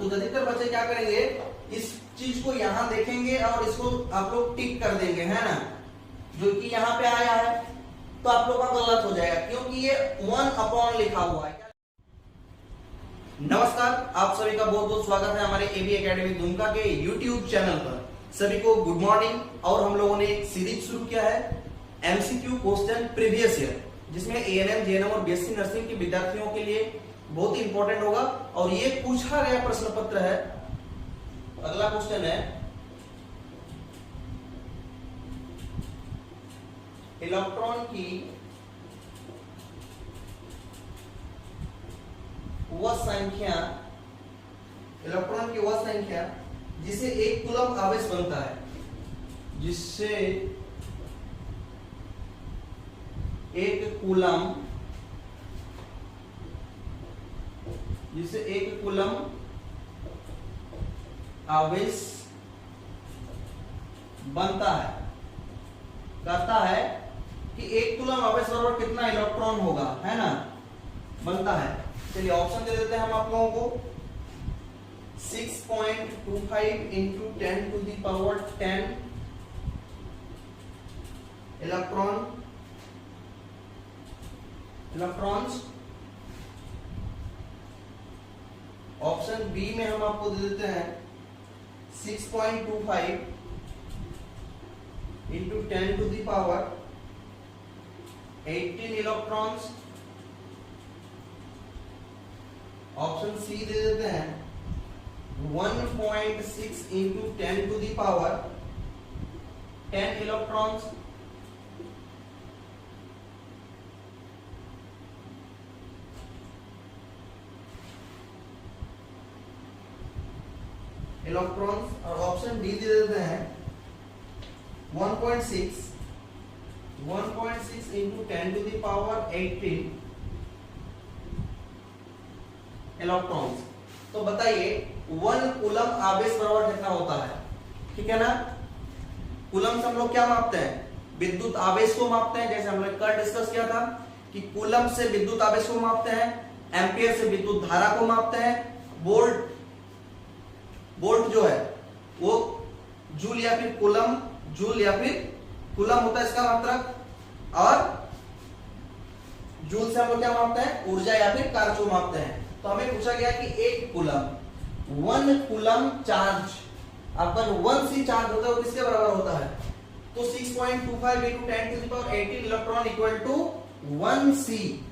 तो अधिकतर बच्चे क्या करेंगे, इस चीज को यहाँ देखेंगे और इसको आप लोग टिक कर देंगे, है ना, जो कि यहाँ पे आया है, तो आप लोग का गलत हो जाएगा क्योंकि ये 1 अपॉन लिखा हुआ है। नमस्कार, आप सभी का बहुत बहुत स्वागत है हमारे एबी एकेडमी दुमका के यूट्यूब चैनल पर। सभी को गुड मॉर्निंग। और हम लोगों ने एक सीरीज शुरू किया है एमसीक्यू क्वेश्चन प्रीवियस ईयर, जिसमें एएनएम, जेएनएम और बीएससी नर्सिंग के विद्यार्थियों के लिए बहुत ही इंपॉर्टेंट होगा और ये पूछा गया प्रश्न पत्र है। अगला क्वेश्चन है, इलेक्ट्रॉन की वह संख्या जिसे एक कूलम आवेश बनता है, जिससे एक कूलम आवेश बनता है, कहता है कि एक कूलम आवेश बराबर कितना इलेक्ट्रॉन होगा, है ना, बनता है। चलिए ऑप्शन दे देते हैं हम आप लोगों को। 6.25 into 10 to the power 10 electrons. Option B में हम आपको दे देते हैं 6.25 into 10 to the power 18 electrons. Option C दे देते हैं 1.6 into 10 to the power 10 electrons. और ऑप्शन डी दे देते हैं 1.6 into 10 to the power 18 electrons. तो बताइए 1 कूलम आवेश बराबर कितना होता है, ठीक है ना। कूलम से हम लोग क्या मापते हैं, विद्युत आवेश को मापते हैं, जैसे हमने कल डिस्कस किया था कि कूलम से विद्युत आवेश को मापते हैं, एम्पियर से विद्युत धारा को मापते हैं, वोल्ट जो है वो जूल या फिर कूलम होता है इसका मात्रक, और जूल से हम लोग क्या मापते हैं, ऊर्जा या फिर कार्य को मापते हैं। तो हमें पूछा गया कि एक कूलम 1 कूलम चार्ज, अपन 1 सी चार्ज होता है वो किसके बराबर होता है, तो 6.25 into 10 to the power 18 electron equal to 1 C,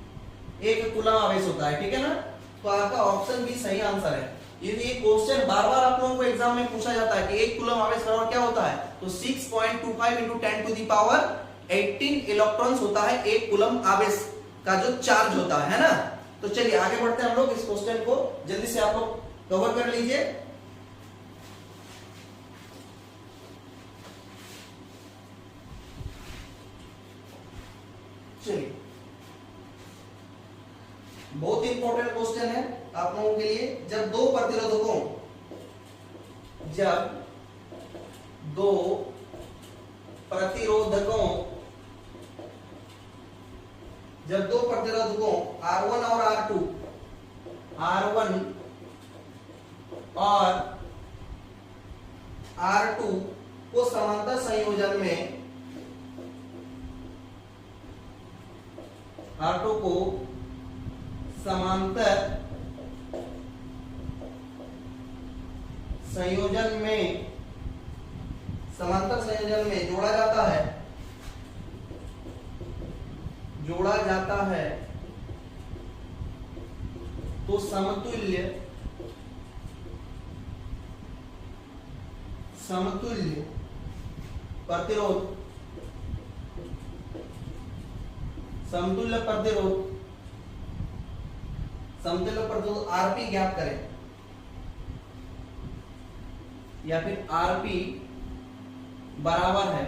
एक कूलम आवेश होता है, ठीक है ना। तो आपका ऑप्शन भी सही आंसर है। ये क्वेश्चन बार बार आप लोगों को एग्जाम में पूछा जाता है कि एक कूलम आवेश बराबर क्या होता है, तो 6.25 into 10 to the power 18 electrons होता है एक कूलम आवेश का जो चार्ज होता है ना। तो चलिए आगे बढ़ते हैं हम लोग, इस क्वेश्चन को जल्दी से आप लोग कवर कर लीजिए। चलिए, बहुत इंपॉर्टेंट क्वेश्चन है आप लोगों के लिए। जब दो प्रतिरोधकों R1 और R2 को समांतर संयोजन में, R2 को समांतर संयोजन में जोड़ा जाता है तो समतुल्य प्रतिरोध आरपी ज्ञात करें, या फिर आरपी बराबर है।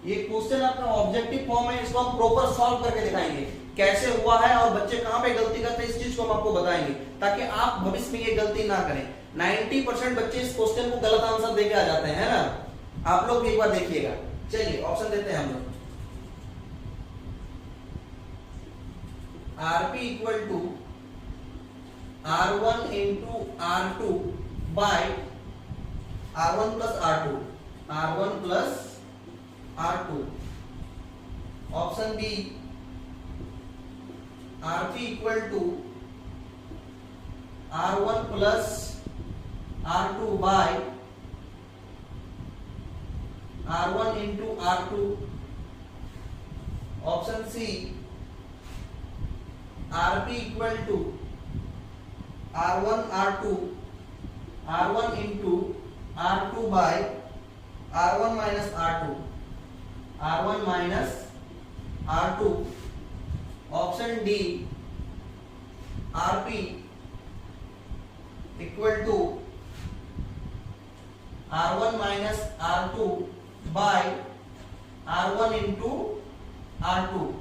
ये क्वेश्चन अपना ऑब्जेक्टिव फॉर्म है, इसको हम प्रॉपर सॉल्व करके दिखाएंगे कैसे हुआ है और बच्चे कहां पे गलती करते हैं, इस चीज को हम आपको बताएंगे ताकि आप भविष्य में ये गलती ना करें। 90% बच्चे इस क्वेश्चन को गलत आंसर देके आ जाते हैं ना, आप लोग भी एक बार देखिएगा। चलिए ऑप्शन देते हैं हम लोग। RP equal to R1 into R2 by R1 plus R2, R1 plus R2. Option B, RP equal to R1 plus R2 by R1 into R2. Option C, RP equal to R1 R2, R1 into R2 by R1 minus R2, R1 minus R2. Option D, RP equal to R1 minus R2 by R1 into R2.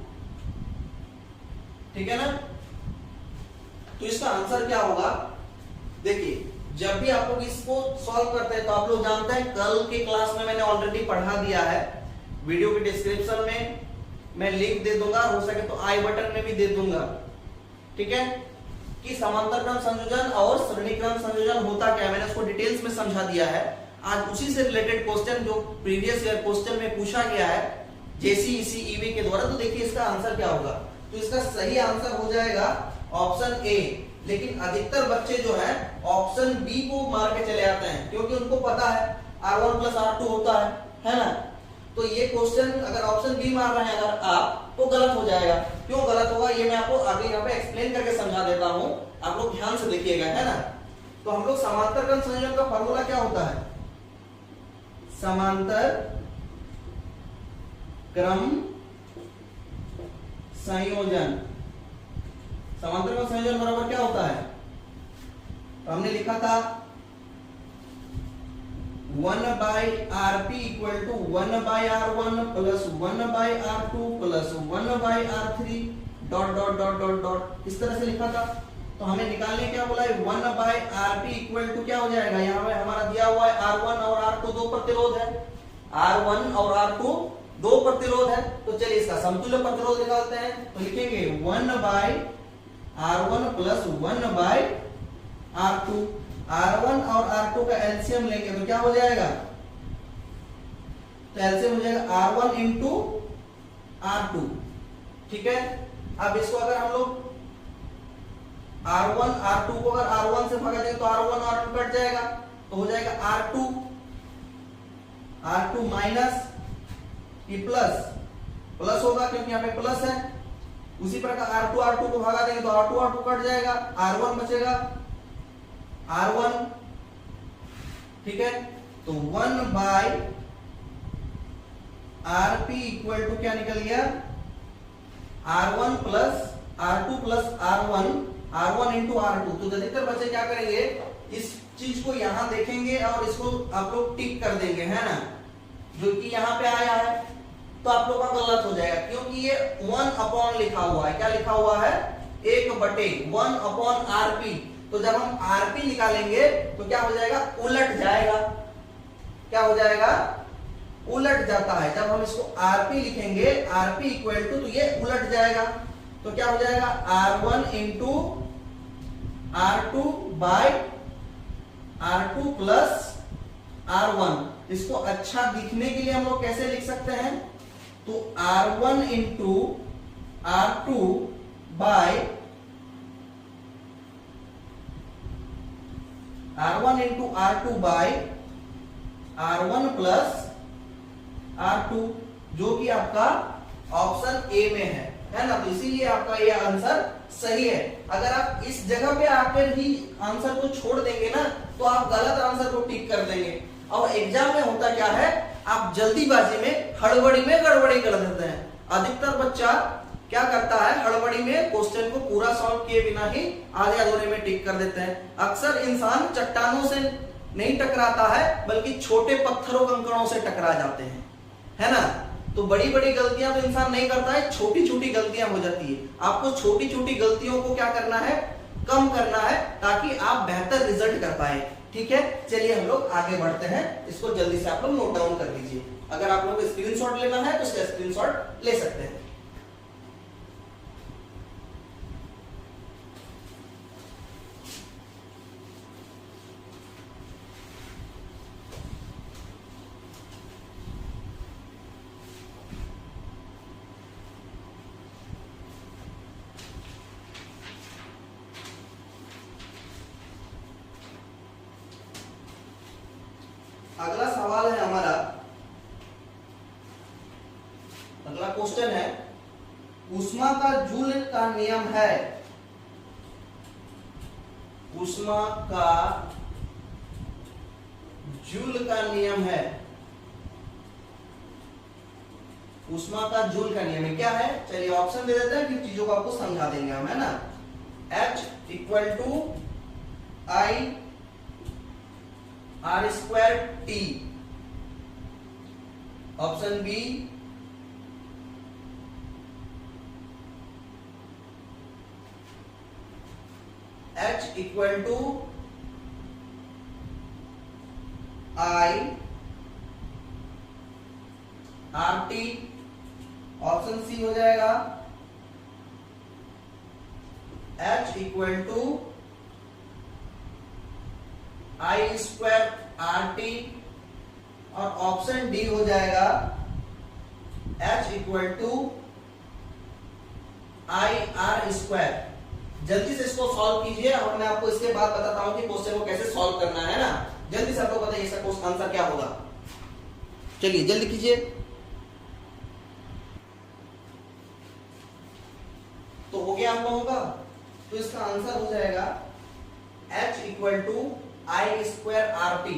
ठीक है ना? तो इसका answer क्या होगा? देखिए, जब भी आप लोग इसको सॉल्व करते हैं तो आप लोग जानते हैं कल के क्लास में मैंने ऑलरेडी पढ़ा दिया है, वीडियो के डिस्क्रिप्शन में मैं लिंक दे दूंगा, हो सके तो आई बटन में भी दे दूंगा, ठीक है, कि समांतर क्रम संयोजन और श्रेणी क्रम संयोजन होता क्या है, मैंने उसको डिटेल्स में समझा दिया है। आज उसी से रिलेटेड क्वेश्चन जो प्रीवियस ईयर क्वेश्चन में पूछा गया है जेसीईसी ईवी के द्वारा, तो देखिए इसका आंसर क्या होगा। तो इसका सही आंसर हो जाएगा ऑप्शन ए, लेकिन अधिकतर बच्चे जो है ऑप्शन बी को मार के चले आते हैं, क्योंकि उनको पता है R1 प्लस R2 होता है ना। तो ये क्वेश्चन अगर ऑप्शन बी मार रहे हैं अगर आप, तो गलत हो जाएगा। क्यों गलत होगा ये मैं आपको आगे यहाँ पे एक्सप्लेन करके समझा देता हूँ, आप लोग ध्यान से देखिएगा, है ना। तो हम लोग समांतर क्रम संयोजन का फॉर्मूला क्या होता है? समांतर क्रम संयोजन, समांतर क्रम संयोजन बराबर क्या होता है? तो हमने लिखा था 1 by RP equal to 1 by R1 plus 1 by R2 plus 1 by R3 dot dot dot dot dot, इस तरह से लिखा था। तो हमें निकालने क्या बोला है? 1 by RP इक्वल टू क्या हो जाएगा? यहाँ पे हमारा दिया हुआ है R1 और R2 दो प्रतिरोध है, R1 और R2 दो प्रतिरोध है। तो चलिए इसका समतुल्य प्रतिरोध निकालते हैं। तो लिखेंगे 1 by R1 plus 1 by R2, R1 और R2 का एलसीएम लेंगे तो क्या हो जाएगा? तो एलसीएम हो जाएगा R1 इंटू R2, ठीक है। अब इसको अगर हम लोग R1 R2 को अगर R1 से भागा देंगे तो R1 और R2 कट जाएगा, तो हो जाएगा R2 माइनस ये प्लस होगा क्योंकि यहाँ पे प्लस है। उसी प्रकार R2 को भागा देंगे तो R2 कट जाएगा, R1 बचेगा R1, ठीक है। तो 1 बाय RP इक्वल टू क्या निकल गया? R1 plus R2 plus R1 into R2। तो अधिकतर बच्चे क्या करेंगे, इस चीज को यहां देखेंगे और इसको आप लोग टिक कर देंगे, है ना, जो कि यहां पे आया है। तो आप लोग का गलत हो जाएगा क्योंकि ये 1 अपॉन लिखा हुआ है। क्या लिखा हुआ है? 1/1 अपॉन RP। तो जब हम RP निकालेंगे तो क्या हो जाएगा? उलट जाएगा। क्या हो जाएगा? उलट जाता है। जब हम इसको RP लिखेंगे, RP इक्वल टू, तो ये उलट जाएगा। तो क्या हो जाएगा? R1 into R2 bye R2 plus R1। इसको अच्छा दिखने के लिए हम लोग कैसे लिख सकते हैं? तो R1 into R2 by R1 into R2 by R1 plus R2, जो कि आपका ऑप्शन ए में है ना। तो इसीलिए आपका ये आंसर सही है। अगर आप इस जगह पे आकर ही आंसर को छोड़ देंगे ना, तो आप गलत आंसर को टिक कर देंगे। और एग्जाम में होता क्या है, आप जल्दीबाजी में हड़बड़ी में गड़बड़ी कर देते हैं। अधिकतर बच्चा क्या करता है, हड़बड़ी में क्वेश्चन को पूरा सॉल्व किए बिना ही आधे अधूरे में टिक कर देते हैं। अक्सर इंसान चट्टानों से नहीं टकराता है, बल्कि छोटे पत्थरों कंकड़ों से टकरा जाते हैं, है ना। तो बड़ी बड़ी गलतियां तो इंसान नहीं करता है, छोटी छोटी गलतियां हो जाती है। आपको छोटी छोटी गलतियों को क्या करना है? कम करना है, ताकि आप बेहतर रिजल्ट कर पाए, ठीक है। चलिए हम लोग आगे बढ़ते हैं। इसको जल्दी से आप लोग नोट डाउन कर लीजिए। अगर आप लोग स्क्रीनशॉट लेना है तो इसका स्क्रीनशॉट ले सकते हैं। अगला सवाल है हमारा, अगला क्वेश्चन है, ऊष्मा का जूल का नियम है, ऊष्मा का जूल का नियम है, ऊष्मा का जूल का नियम है, क्या है? चलिए ऑप्शन दे देते हैं, फिर चीजों को आपको समझा देंगे हम, है ना। H equal to I R square T, option B H equal to I R T, option C हो जाएगा H equal to I square R T, और ऑप्शन डी हो जाएगा H equal to I R square. जल्दी से इसको solve कीजिए और मैं आपको इसके बाद बताता हूं कि क्वेश्चन को कैसे सॉल्व करना है ना। जल्दी से आपको बताइए इसका क्वेश्चन आंसर क्या होगा, चलिए जल्दी कीजिए। तो हो गया हम लोगों का, तो इसका आंसर हो जाएगा H equal to I square R T,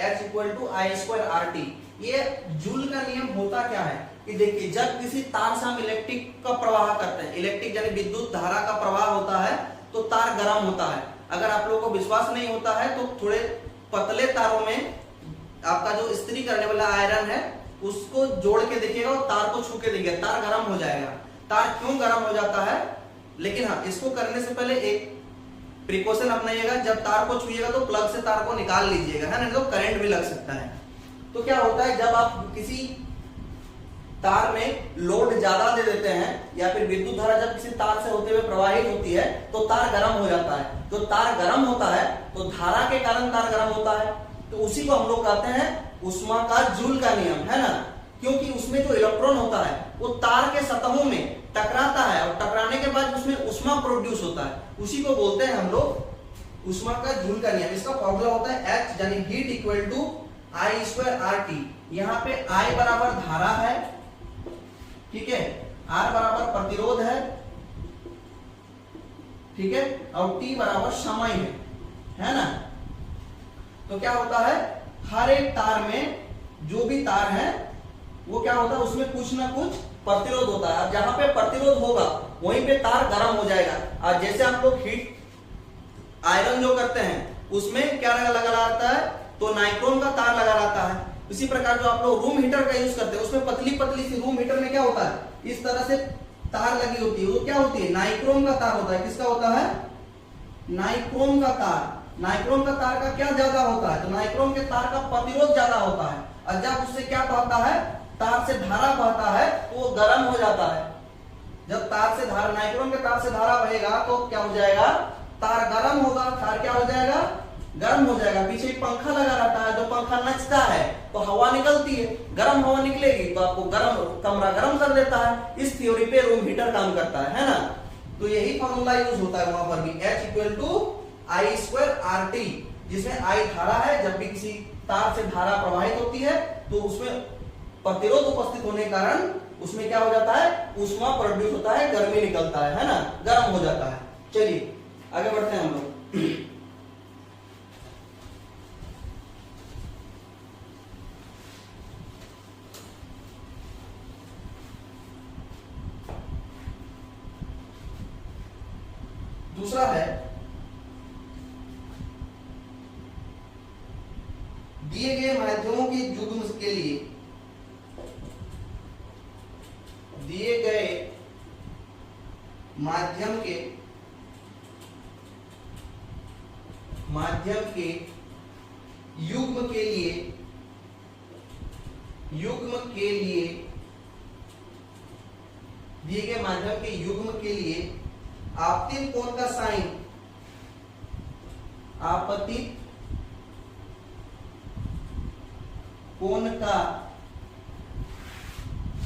H equal to I square R T. ये जूल का नियम होता क्या है कि देखिए, जब किसी तार से हम इलेक्ट्रिक का प्रवाह करते हैं, इलेक्ट्रिक यानी विद्युत धारा का प्रवाह होता है, तो तार गर्म होता है। अगर आप लोगों को विश्वास नहीं होता है तो थोड़े पतले तारों में आपका जो इस्त्री करने वाला आयरन है उसको जोड़ के देखिएगा और तार को छू के देखिएगा, तार गर्म हो जाएगा। तार क्यों गर्म हो जाता है? लेकिन हाँ, इसको करने से पहले एक प्रिकॉशन अपनाइएगा, जब तार को छुइएगा तो प्लग से तार को निकाल लीजिएगा, है ना, तो करंट भी लग सकता है। तो क्या होता है, जब आप किसी तार में लोड ज्यादा दे देते हैं या फिर विद्युत धारा जब किसी तार से होते हुए प्रवाहित होती है तो तार गर्म हो जाता है। तो तार गर्म होता है तो धारा के कारण तार गर्म होता है, तो उसी को हम लोग कहते हैं ऊष्मा का जूल का नियम, है ना। क्योंकि उसमें जो इलेक्ट्रॉन होता है वो तार के सतहों में टकराता है और टकराने के बाद उसमें ऊष्मा प्रोड्यूस होता है, उसी को बोलते हैं हम लोग ऊष्मा का जूल का नियम। इसका फॉर्मूला होता है H यानी heat equal to I square R T. यहाँ पे I बराबर धारा है, ठीक है, R बराबर प्रतिरोध है, ठीक है, और T बराबर समय है ना। तो क्या होता है, हर एक तार में जो भी तार है वो क्या होता है, उसमें कुछ ना कुछ प्रतिरोध होता है। जहां पे प्रतिरोध होगा वहीं पे तार गर्म हो जाएगा। और जैसे आप लोग हीट आयरन जो करते हैं उसमें क्या लगा रहता है, तो नाइक्रोम का तार लगा रहता है। इसी प्रकार जो आप लोग रूम हीटर का यूज करते हैं उसमें पतली पतली सी रूम हीटर में क्या होता है, इस तरह से तार लगी होती है, वो क्या होती है, नाइक्रोम का तार होता है। किसका होता है, नाइक्रोम का तार। नाइक्रोम का तार का क्या ज्यादा होता है, तो नाइक्रोम के तार का प्रतिरोध ज्यादा होता है, और जब उससे क्या बहता है, तार से धारा बहता है तो वो गर्म हो जाता है। जब तार से धारा, नाइक्रोम के तार से धारा बहेगा तो क्या हो जाएगा, तार गर्म होगा, तार क्या हो जाएगा, गर्म हो जाएगा। पीछे एक पंखा लगा रहता है, जो पंखा नचता है तो हवा निकलती है, गर्म हवा निकलेगी तो आपको गर्म कमरा गर्म कर देता है। इस थ्योरी पे रूम हीटर काम करता है ना। तो यही फॉर्मूला यूज होता है वहां पर भी, H equal to I square R T, जिसमें आई धारा है। जब भी किसी तार से धारा प्रवाहित होती है तो उसमें प्रतिरोध उपस्थित होने के कारण उसमें क्या हो जाता है, ऊष्मा प्रोड्यूस होता है, गर्मी निकलता है ना, गर्म हो जाता है। चलिए आगे बढ़ते हैं हम लोग। दूसरा है, दिए गए माध्यमों के युग्म के लिए, दिए गए माध्यम के युग्म के लिए, दिए गए माध्यम के युग्म के लिए आपतित कोण का साइन, आपतित कोण का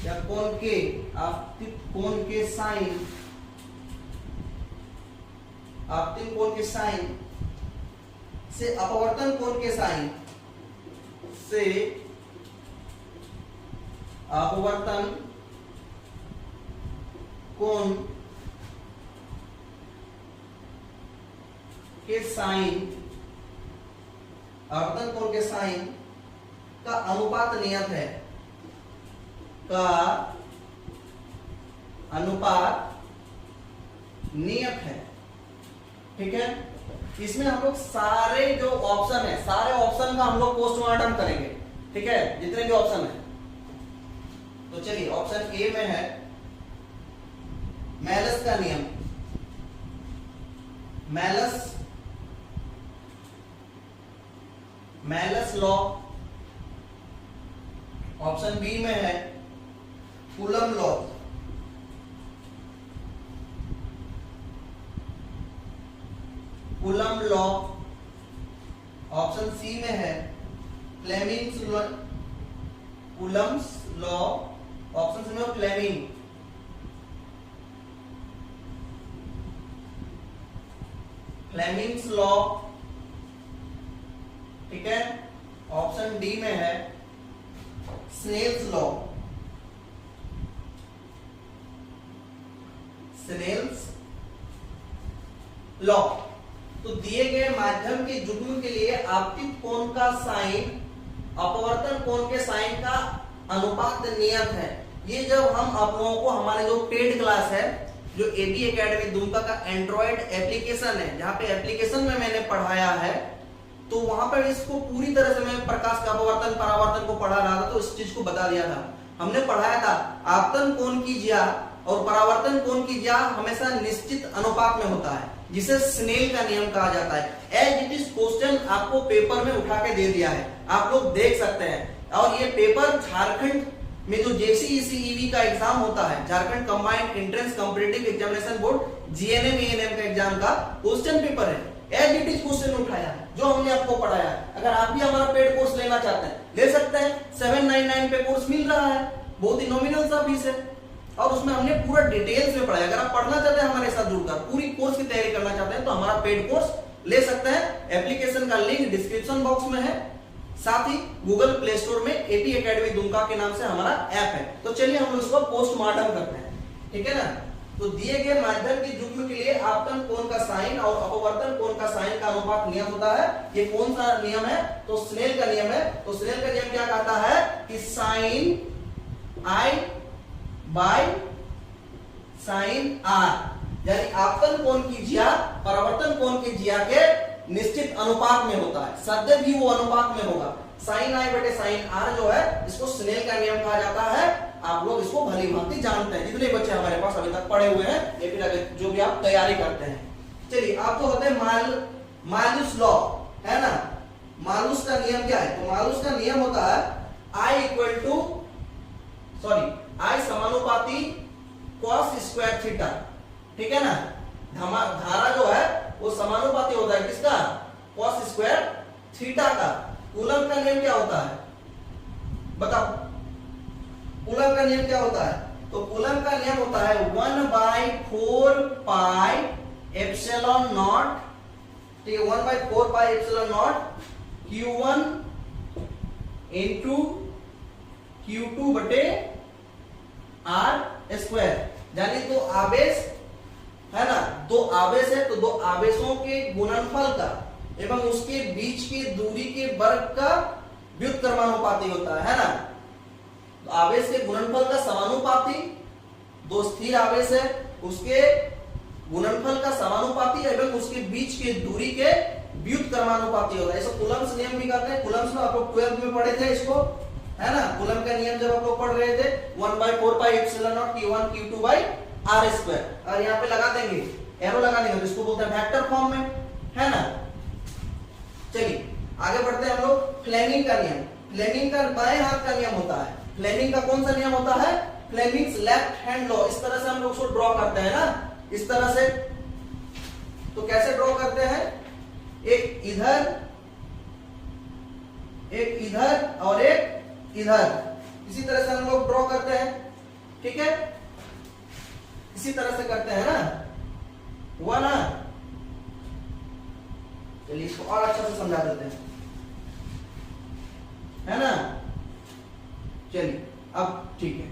या कोण के, आपतित कोण के साइन, आपतित कोण के साइन से अपवर्तन कोण के साइन, से अपवर्तन कोण के साइन, अपवर्तन कोण के साइन का अनुपात नियत है, का अनुपात नियत है। ठीक है, इसमें हम लोग सारे जो ऑप्शन है, सारे ऑप्शन का हम लोग पोस्टमार्टम करेंगे। ठीक है, जितने भी ऑप्शन है। तो चलिए, ऑप्शन ए में है मैलस का नियम, मैलस लॉ। ऑप्शन बी में है coulomb law. Coulomb law. Option C में है Fleming's law, coulomb's law. Option C में फ्लेमिंग्स लॉ। ठीक है, ऑप्शन डी में है स्नेल्स लॉ, स्नेल्स लॉ। तो दिए गए माध्यम के युग्म के लिए आपतित कोण का साइन अपवर्तन कोण के साइन का अनुपात नियत है। ये जब हम आप लोगों को हमारे जो पेड क्लास है, जो एबी एकेडमी दुमका का एंड्रॉइड एप्लीकेशन है, जहां पे एप्लीकेशन में मैंने पढ़ाया है, तो वहां पर इसको पूरी तरह से मैं प्रकाश का अपवर्तन परावर्तन को पढ़ा रहा था, तो इस चीज को बता दिया था। हमने पढ़ाया था आपतन कोण की ज्या और परावर्तन कोण की ज्या हमेशा निश्चित अनुपात में होता है, जिसे स्नेल का नियम कहा जाता है। एज इट इज क्वेश्चन आपको पेपर में उठा के दे दिया है, आप लोग देख सकते हैं। और ये पेपर झारखंड में जो जेसीईसीईवी का एग्जाम होता है, Jharkhand combined entrance competitive examination board GNM ENM का एग्जाम का क्वेश्चन पेपर है। एज इट इज क्वेश्चन उठाया है जो हमने आपको पढ़ाया है। अगर आप भी हमारा पेड कोर्स लेना चाहते हैं, ले सकते हैं। 799 पे कोर्स मिल रहा है, बहुत ही नॉमिनल सा फीस है, और उसमें हमने पूरा डिटेल्स में पढ़ाया। अगर आप पढ़ना चाहते हैं हमारे साथ जुड़कर, पूरी कोर्स की तैयारी करना चाहते हैं, तो हमारा पेड कोर्स ले सकते हैं। एप्लीकेशन का लिंक डिस्क्रिप्शन बॉक्स में है, साथ ही गूगल प्ले स्टोर में एपी एकेडमी दुमका के नाम से हमारा ऐप है। तो चलिए हम उसको पोस्टमार्टम करते हैं। ठीक है ना। तो दिए गए माध्यम के युग्म के लिए आपतन कोण का साइन और अपवर्तन कोण का साइन का अनुपात नियम होता है। ये कौन सा नियम है? तो स्नेल का नियम है। तो स्नेल का नियम क्या कहता है कि sine I by sine R, यानी आपतन कोण की ज्या परावर्तन कोण की ज्या के निश्चित अनुपात में होता है। सदैव भी वो अनुपात में होगा। साइन आई बटे साइन आर जो है, इसको स्नेल का नियम कहा जाता है। आप लोग इसको भली भांति जानते हैं, जितने बच्चे हमारे पास अभी तक पढ़े हुए हैं या फिर जो भी आप तैयारी करते हैं। चलिए, आप तो होते हैं मालूस लॉ, है ना। मालूस का नियम क्या है? तो मालूस का नियम होता है आई इक्वल टू आई समानुपाती cos स्क्वायर थीटा। ठीक है ना। धारा जो है वो समानुपाती होता है किसका? cos स्क्वायर थीटा का। कूलम का नियम क्या होता है बताओ? कूलम का नियम क्या होता है? तो कूलम का नियम होता है 1/4 पाई एप्सिलॉन नॉट, ठीक है, 1/4 pi epsilon not Q1 into Q2 बटे R स्क्वायर। यानी दो आवेश है ना, दो आवेश है, तो दो आवेशों के गुणनफल का एवं उसके बीच की दूरी के वर्ग का व्युत्क्रमानुपाती होता है ना। तो आवेश के गुणनफल का समानुपाती, दो स्थिर आवेश है उसके गुणनफल का समानुपाती एवं उसके बीच के दूरी के व्युत्क्रमानुपाती होता है। इसको कूलम्स नियम भी कहते हैं। कूलम्स में आप लोग 12th में पढ़े थे इसको, है ना। कूलम का नियम जब आप लोग पढ़ रहे थे 1/4 pi epsilon not Q1 Q2 by R square, और यहाँ पे लगा देंगे, एरो लगा देंगे, तो इसको बोलते हैं वेक्टर फॉर्म में, है ना। चलिए आगे बढ़ते हैं हम लोग। फ्लेमिंग का नियम, फ्लेमिंग का बाएं हाथ का नियम होता है। फ्लेमिंग का कौन सा नियम होता है? Fleming's left hand law. इस तरह से हम लोग उसको ड्रॉ करते हैं ना, इस तरह से। तो कैसे ड्रॉ करते हैं? एक इधर और एक इधर, इसी तरह से हम लोग ड्रॉ करते हैं। ठीक है, इसी तरह से करते हैं ना, हुआ ना। चलिए इसको और अच्छा से समझा देते हैं। है ना। चलिए अब ठीक है,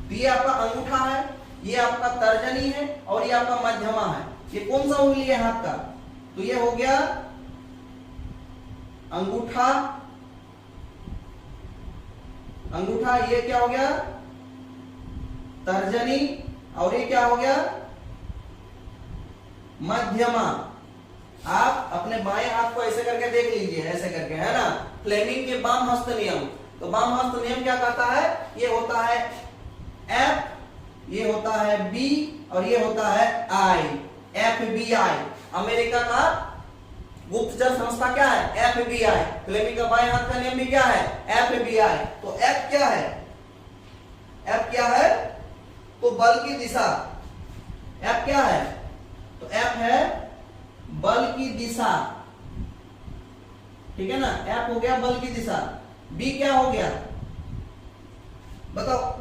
तो ये आपका अंगूठा है, ये आपका तर्जनी है और ये आपका मध्यमा है। ये कौन सा उंगली है हाथ का, तो ये हो गया अंगूठा, अंगूठा, ये क्या हो गया तर्जनी, और ये क्या हो गया मध्यमा। आप अपने बाएं हाथ को ऐसे करके देख लीजिए, ऐसे करके, है ना। फ्लेमिंग के बाम हस्त नियम, तो बाम हस्त नियम क्या कहता है, ये होता है एफ, ये होता है बी और ये होता है आई, FBI। अमेरिका का गुप्तचर संस्था क्या है, FBI। फ्लेमिंग का बाएं हाथ का नियम भी क्या है, FBI। तो एफ क्या है, एफ क्या है, तो बल की दिशा। एफ क्या है, तो एफ है बल की दिशा, ठीक है ना। एफ हो गया बल की दिशा। बी क्या हो गया, बताओ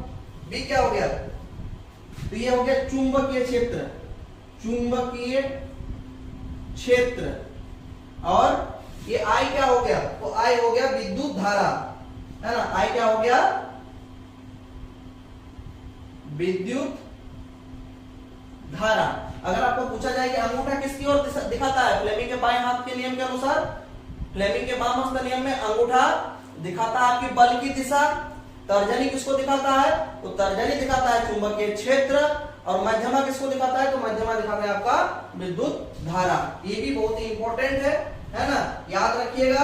बी क्या हो गया, तो ये हो गया चुंबकीय क्षेत्र, चुंबकीय क्षेत्र। और ये आई क्या हो गया, तो आई हो गया विद्युत धारा, है ना। आई क्या हो गया, विद्युत धारा। अगर आपको पूछा जाए कि अंगूठा किसकी ओर दिखाता है, फ्लेमिंग के बाएं हाथ के नियम के अनुसार, फ्लेमिंग के बाम हस्त नियम में अंगूठा दिखाता है आपकी बल की दिशा, तर्जनी किसको दिखाता है, तो तर्जनी दिखाता है चुंबकीय क्षेत्र, और मध्यमा किसको दिखाता है, तो मध्यमा दिखाता है आपका विद्युत धारा। ये भी बहुत ही इंपॉर्टेंट है ना, याद रखिएगा।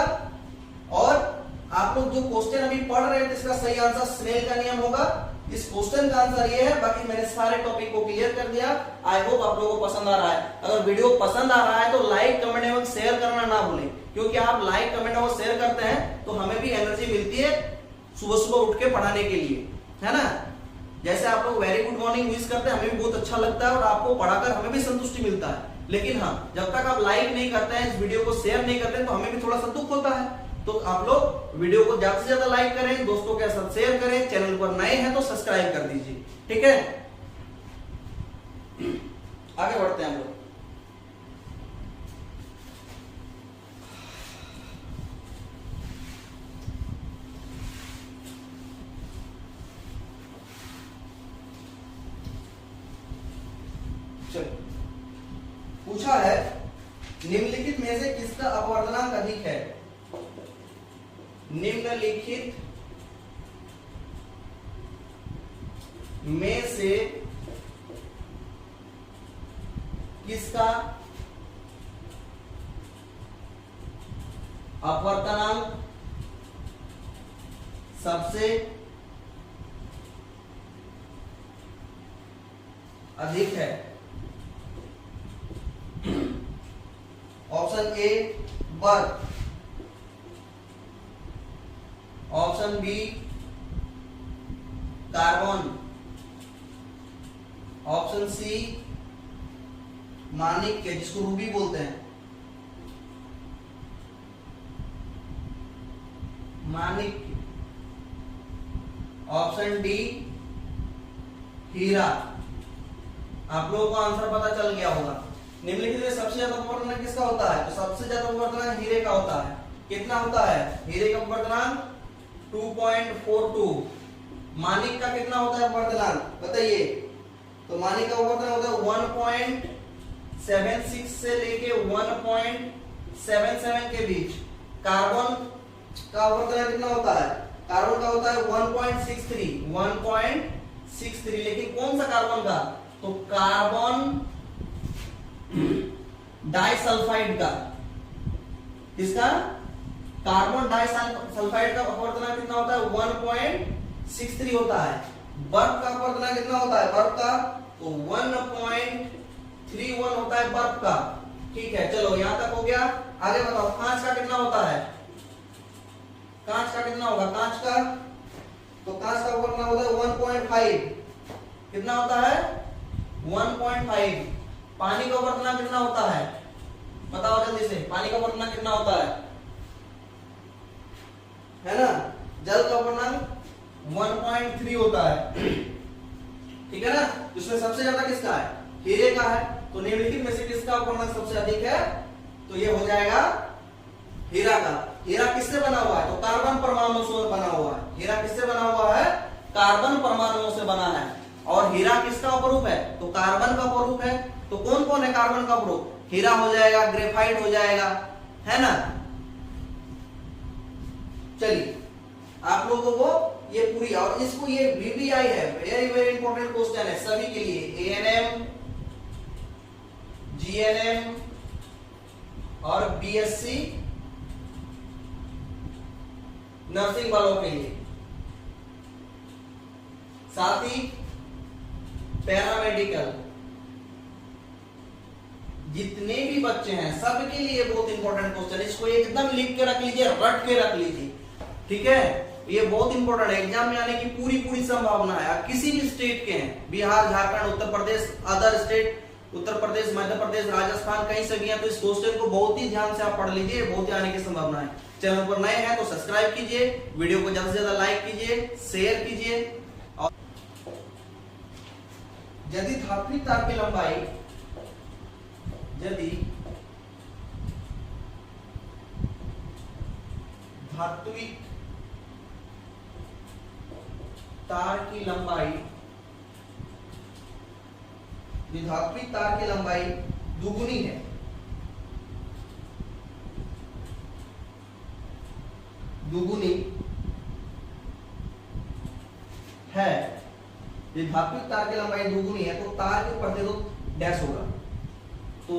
और आप लोग जो क्वेश्चन अभी पढ़ रहे थे इसका सही आंसर स्नेल का नियम होगा। इस क्वेश्चन का आंसर ये है, बाकी मैंने सारे टॉपिक को क्लियर कर दिया। आई होप आप लोगों को पसंद आ रहा है। अगर वीडियो पसंद आ रहा है तो लाइक कमेंट एवं शेयर करना ना भूलें, क्योंकि आप लाइक कमेंट और शेयर करते हैं तो हमें भी एनर्जी मिलती है सुबह सुबह उठ के पढ़ाने के लिए, है ना। जैसे आप लोग वेरी गुड मॉर्निंग विश करते हैं, हमें भी बहुत अच्छा लगता है और आपको पढ़ाकर हमें भी संतुष्टि मिलता है। लेकिन हाँ, जब तक आप लाइक नहीं करते हैं, इस वीडियो को शेयर नहीं करते हैं, तो हमें भी थोड़ा सा दुख होता है। तो आप लोग वीडियो को ज्यादा से ज्यादा लाइक करें, दोस्तों के साथ शेयर करें, चैनल पर नए हैं तो सब्सक्राइब कर दीजिए, ठीक है। आगे बढ़ते हैं हम लोग। चलो, पूछा है निम्नलिखित में से किसका अपवर्तनांक अधिक है। निम्नलिखित में से किसका अपवर्तनांक सबसे अधिक है। ऑप्शन ए बर्फ, option B carbon, option C माणिक्य जिसको रूबी बोलते हैं, माणिक्य, ऑप्शन डी हीरा। आप लोगों को आंसर पता चल गया होगा। निम्नलिखित में सबसे ज्यादा अपवर्तनांक किसका होता है, तो सबसे ज्यादा अपवर्तनांक हीरे का होता है। कितना होता है, हीरे का अपवर्तनांक 2.42। माणिक का कितना होता है अपवर्तनांक बताइए, तो माणिक का अपवर्तनांक होता है 1.76 से लेके 1.77 के बीच। कार्बन का अपवर्तनांक कितना होता है, कार्बन का होता है 1.63, लेकिन कौन सा कार्बन का, तो कार्बन डाइसल्फाइड का। किसका, कार्बन डाइसल्फाइड का अपवर्तनांक कितना होता है 1.63 होता है। बर्फ का अपवर्तनांक कितना होता है, बर्फ का तो 1.31 होता है बर्फ का। ठीक है, चलो यहां तक हो गया। आगे बताओ कांच का कितना होता है, कांच का कितना होगा, कांच का तो कांच का अपवर्तनांक होता है 1.5। कितना होता है 1.5। पानी का अपवर्तनांक कितना होता है, बताओ जल्दी से, पानी का अपवर्तनांक कितना होता है ना। जल का अपवर्तनांक 1.3 होता है, ठीक है ना। इसमें सबसे ज्यादा किसका है, हीरे का है। तो निम्नलिखित में से किसका अपवर्तनांक सबसे अधिक है, तो ये हो जाएगा हीरा का। हीरा किससे बना हुआ है? तो कार्बन परमाणु से बना हुआ है। हीरा किससे बना हुआ है? कार्बन परमाणुओं से बना है। और हीरा किसका अपरूप है? तो कार्बन का अपरूप है। तो कौन कौन है कार्बन का अपरूप? हीरा हो जाएगा, ग्रेफाइट हो जाएगा, है ना। चलिए आप लोगों को ये पूरी, और इसको ये वीवीआई है, वेरी वेरी इंपॉर्टेंट क्वेश्चन है सभी के लिए, एएनएम, जीएनएम और बीएससी नर्सिंग वालों के लिए, साथ ही पैरामेडिकल, जितने भी बच्चे हैं सबके लिए बहुत इंपॉर्टेंट क्वेश्चन। इसको एकदम लिख के रख लीजिए, रट के रख लीजिए, ठीक है। ये बहुत इंपॉर्टेंट है, एग्जाम में आने की पूरी पूरी संभावना है। आप किसी भी स्टेट के हैं, बिहार, झारखंड, उत्तर प्रदेश, अदर स्टेट, उत्तर प्रदेश, मध्य प्रदेश, राजस्थान, कहीं से भी हैं, तो इस क्वेश्चन को बहुत ही ध्यान से आप पढ़ लीजिए, बहुत ही आने की संभावना है। चैनल पर नए हैं तो सब्सक्राइब कीजिए, वीडियो को ज्यादा से ज्यादा लाइक कीजिए, शेयर कीजिए। और यदि धात्विक तार की लंबाई, यदि धात्विक तार की लंबाई, धात्विक तार की लंबाई दुगुनी है, दुगुनी है, धात्विक तार की लंबाई दुगुनी है, तो तार के प्रतिरोध डैश होगा। तो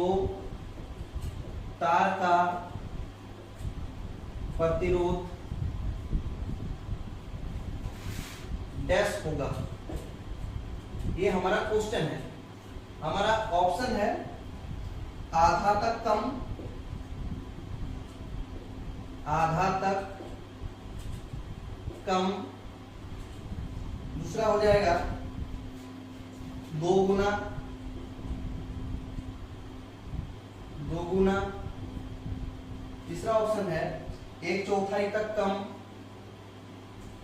तार का प्रतिरोध डैश होगा। ये हमारा क्वेश्चन है। हमारा ऑप्शन है आधा तक कम, आधा तक कम, दूसरा हो जाएगा 2 गुना, 2 गुना, तीसरा ऑप्शन है 1/4 तक कम,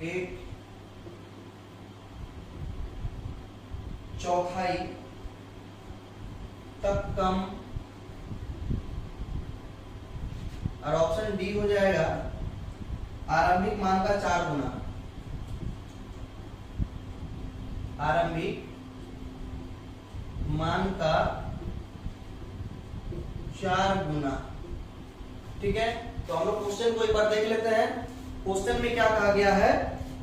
1/4 तक कम, और ऑप्शन डी हो जाएगा आरंभिक मान का 4 गुना, आरंभिक मान का 4 गुना। ठीक है, तो हम लोग क्वेश्चन को एक बार देख लेते हैं। क्वेश्चन में क्या कहा गया है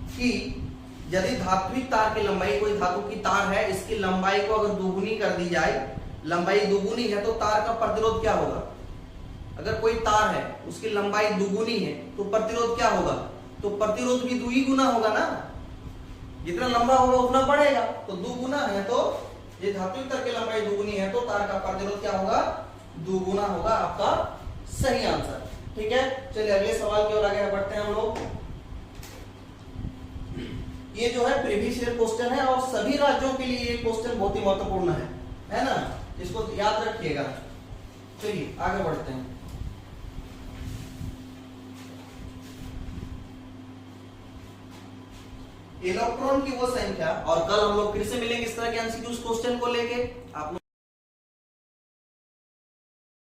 कि यदि धात्विक तार की लंबाई, कोई धातु की तार है, इसकी लंबाई को अगर दुगुनी कर दी जाए, लंबाई दुगुनी है तो तार का प्रतिरोध क्या होगा? अगर कोई तार है उसकी लंबाई दुगुनी है तो प्रतिरोध क्या होगा? तो प्रतिरोध भी 2 गुना होगा ना, जितना लंबा होगा उतना बढ़ेगा। तो 2 गुना है तो ये धात्विक तार की लंबाई दुगुनी है तो तार का प्रतिरोध क्या होगा? 2 गुना होगा। आपका सही आंसर। ठीक है, चलिए अगले सवाल की ओर आगे बढ़ते हैं हम लोग। ये जो है प्रीवियस ईयर क्वेश्चन है और सभी राज्यों के लिए ये क्वेश्चन बहुत ही महत्वपूर्ण है ना, इसको याद रखिएगा। चलिए आगे बढ़ते हैं। इलेक्ट्रॉन की वो संख्या, और कल हम लोग फिर से मिलेंगे इस तरह के एमसीक्यूज क्वेश्चन को लेके। आप